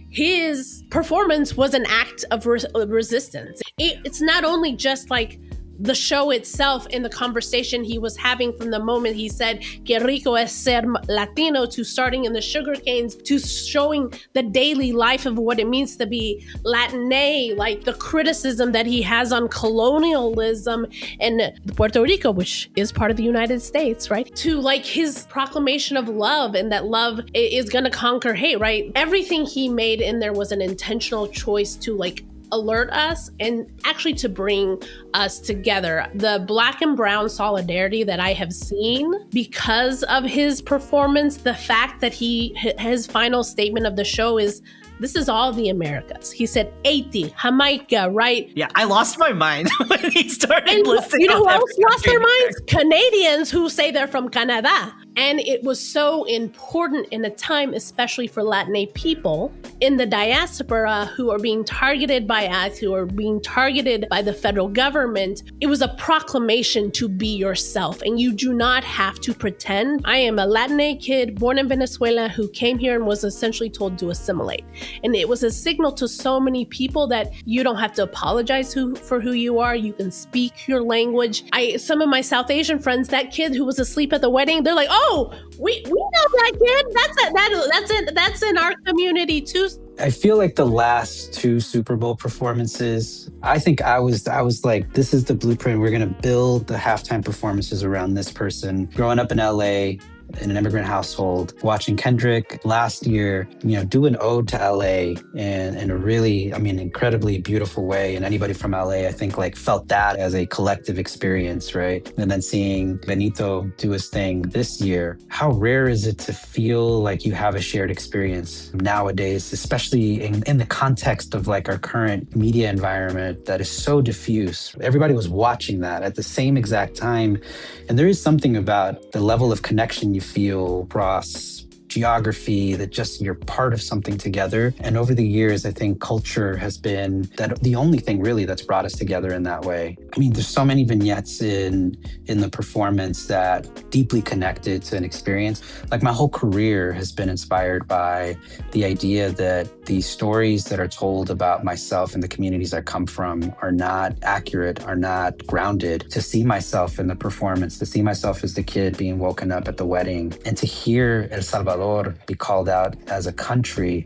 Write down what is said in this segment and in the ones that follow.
his performance was an act of resistance. It's not only just like the show itself and the conversation he was having from the moment he said, que rico es ser Latino, to starting in the sugar canes, to showing the daily life of what it means to be Latine, like the criticism that he has on colonialism and Puerto Rico, which is part of the United States, right? To like his proclamation of love and that love is going to conquer hate, right? Everything he made in there was an intentional choice to like alert us and actually to bring us together. The Black and brown solidarity that I have seen because of his performance, the fact that his final statement of the show is, this is all the Americas. He said Haiti, Jamaica, right? Yeah, I lost my mind when he started listing. You know who else lost their minds? Canadians who say they're from Canada. And it was so important in a time, especially for Latin people in the diaspora who are being targeted by us, who are being targeted by the federal government. It was a proclamation to be yourself, and you do not have to pretend. I am a Latin kid born in Venezuela who came here and was essentially told to assimilate. And it was a signal to so many people that you don't have to apologize for who you are. You can speak your language. Some of my South Asian friends, that kid who was asleep at the wedding, they're like, oh, we know that kid. That's in our community too. I feel like the last two Super Bowl performances, I think I was like, this is the blueprint. We're going to build the halftime performances around this person. Growing up in LA, in an immigrant household, watching Kendrick last year, do an ode to LA in a really, incredibly beautiful way. And anybody from LA, I think, like felt that as a collective experience, right? And then seeing Benito do his thing this year, how rare is it to feel like you have a shared experience nowadays, especially in the context of like our current media environment that is so diffuse. Everybody was watching that at the same exact time. And there is something about the level of connection you feel across geography, that just you're part of something together. And over the years, I think culture has been the only thing really that's brought us together in that way. There's so many vignettes in the performance that deeply connected to an experience. Like my whole career has been inspired by the idea that the stories that are told about myself and the communities I come from are not accurate, are not grounded. To see myself in the performance, to see myself as the kid being woken up at the wedding, and to hear El Salvador be called out as a country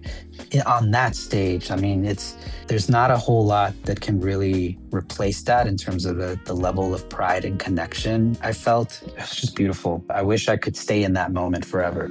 on that stage. There's not a whole lot that can really replace that in terms of the level of pride and connection I felt. It was just beautiful. I wish I could stay in that moment forever.